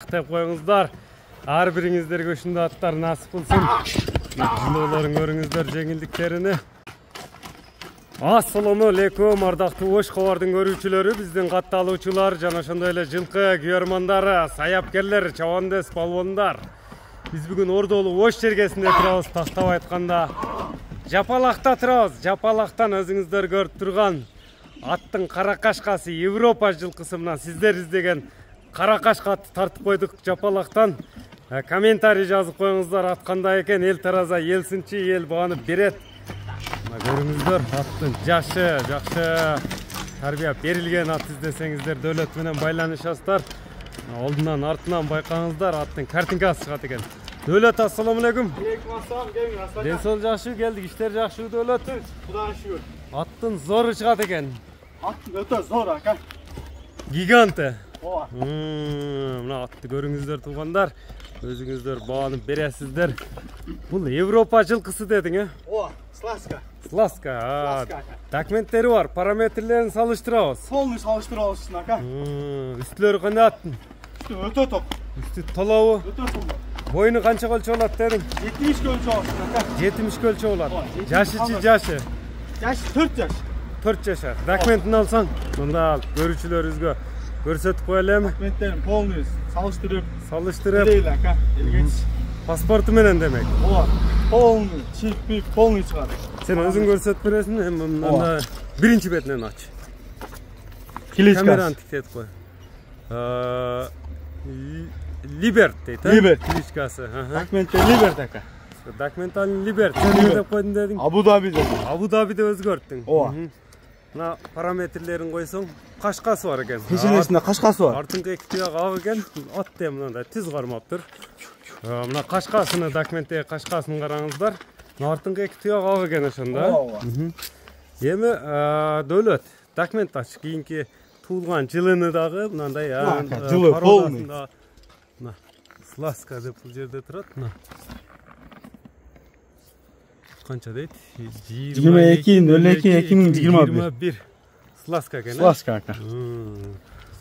Деп коюңуздар. Ар бириңиздерге ушундай аттар насып кылсын. Жылоолорун көрүңүздөр жеңилдиктерини. Ассаламу алейкум ардактуу Ош кабардын көрүүчүлөрү, биздин катталуучулар жана ошондой эле жылкы күйөрмандары, саяпкерлер, чабандес балбондар. Биз бүгүн Ордолу Ош жергесинде турабыз, тактап айтканда. Жапалакта турабыз. Жапалактан өзүңүздөр көрүп турган аттын каракашкасы Европа жылкысы менен сиздер издеген каракашка атты тартып койдук Жапалактан. Комментарий жазып коюңуздар, ат кандай экен, эл тараза, эл сынчы, эл баанып берет. Көрүңүздөр, аттын жакшы тарбия берилген ат издесеңиздер Дөөлөт менен байланышасыздар. Олдунан артынан байкаңыздар, аттын картинкасы чыгат экен. Дөөлөт, ассаламу алейкум. Алейкум ассалам, келиңиз. Ден соол жакшы, келдик, иштер жакшы Дөөлөт. Кудайга шүгүр. Аттын зору чыгат экен. Аттын өтө зор ака. Гиганты. Ооба. Мына атты көрүңүздөр туугандар. Өзүңүздөр баанып бересиздер. Бул Европа жылкысы дедиң, э? Ооба, сласка. Сласка. Документтери бар, параметрлерин салыштырабыз. Полный салыштырабыз ака. Үстүлөрү кандай аттын? Өтө топ. Үстү толобу? Өтө топ. Бойну канча өлчөп алат дедиң? 70 өлчөп алат ака. 70 өлчөп алат. Ооба, Жашычы жашы? Жашы 4 жаш. 4 жашар. Документин алсаң, мында көрүүчүлөрүбүзгө көрсөтүп коелем. Документтерин полный салыштырып. Салыштырып. Ака. Элгеч. Паспорту менен демек. Ооба. Полный, чип, полный чыгат. Сен өзүң көрсөтүп бересиң, эми мында биринчи бетинен ач. Камераны тиктетип кой. Либерт дейт, э? Либерт. Кличкасы. Документтер Либерт ака. Документаль Либерт. Сен деп койдуң дедиң? Абу Дабиде. Абу Дабиде өзгөрттүң. Ооба. Мына параметрлерин койсоң, кашкасы бар экен. Пешенесинде кашкасы бар. Артыңкы эки туягы ак экен. Ат да мындай түз кармаптыр. Мына кашкасыны, документтеги кашкасын караңыздар. Артыңкы эки туягы ак экен ошондо. Ооба. Эми Дөөлөт, документ ач, кийинки туулган жылыны дагы мындай жылы полный. Мына сласка деп бул жерде турат. Мына канча дейт? 22/02/2021. Сласка экен. Сласка ака.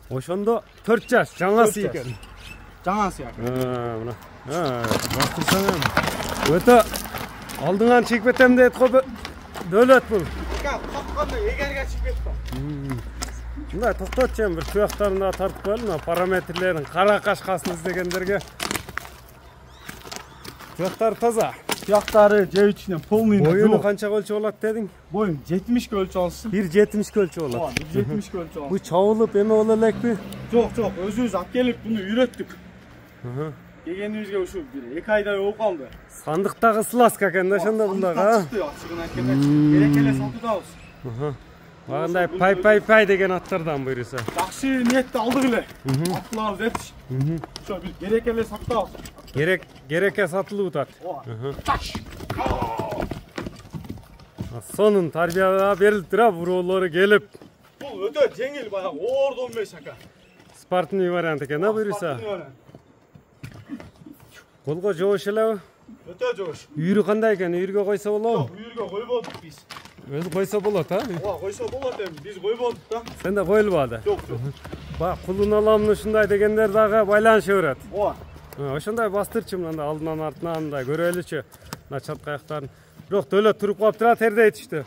Ошондо 4 жаш, жаңасы экен. Жаңасы ака. Мына. Бактырсаң өтө алдыңан чекпетем дейт го Дөөлөт бул. Ака, капканда эгерге чекпет бар. Мындай токтотчу, бир туяктарын да тартып коелу, мына параметрлерин каракашкасын издегендерге. Туяктары таза. Туяктары жеп ичинен полный. Боюну канчага өлчөп алат дедиң? Боюн 70 өлчөп алсын. 1.70 өлчөп алат. Ооба, 1.70 өлчөп алсын. Бу чабылып эме боло элекпи? Жок, өзүбүз алып келип буну үйрөттүк. Келгенибизге ушу 2 айдай болуп калды. Сандыктагы сласка экен да ошондо бул дагы. Ачыгын айтканда берекеле сатуудабыз. Багындай пай деген аттардан буйруса. Жакшы ниетти алдык эле. Атлабыз этиш. Ошо бир берекеле сатуудабыз. Керекке сатылып атат. Ооба. Сонун тарбияда берилип тура, буроолору келип. Бул өтө жеңил, баягы оордон эмес ака. Спортивный вариант экен да буйруса. Колго жобош элеби? Өтө жобош. Үйрү кандай экен? Үйргө койсо болобу? Үйргө койбодук биз. Өзү койсо болот, а? Ооба, койсо болот эми, биз койбодук да. Сен да коюлбады? Жок. Ба, кулун аламын ушундай дегендер дагы байланыша берет. Ооба. Ошондой бастырчы мындай алдынан артынан мындай көрөлүчү. Мына чатка аяктарын. Бирок Дөөлөт туруп калыптыр, терде этишти.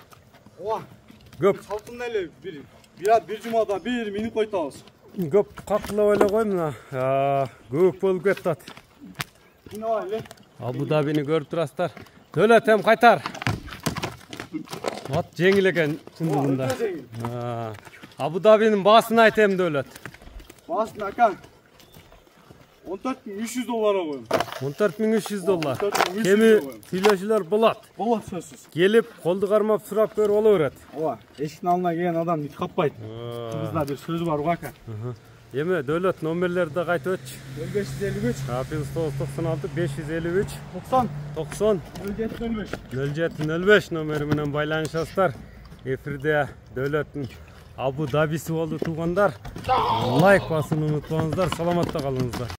Ооба. Көп. Салкында эле бир жумада 1 минут койтабыз. Көп кактылап эле кой мына. Көк болуп кетти ат. Мына эле. Абу Дабини көрүп турасыздар. Дөөлөт эм кайтар. Ат жеңил экен чындыгында. Абу Дабинин баасын айтем Дөөлөт. Баасын ака. $14.300 коюм. $14.300. 14.300 Кеми сүйлөшүүлөр болот. Болот сөзсүз. Келип, колду кармап сурап көрүп боло берет. Ооба, эшиктин алдына келген адам ит каппайт. Бизде бир сөз бар го ака. Эми Дөөлөт номерлерди да кайтып өтчү. 0553 996 553 90 90 0705 0705 номери менен байланышасыздар. Эфирде Дөөлөттүн Абу Дабиси болду туугандар. Лайк басууну унутпаңыздар. Саламатта калыңыздар.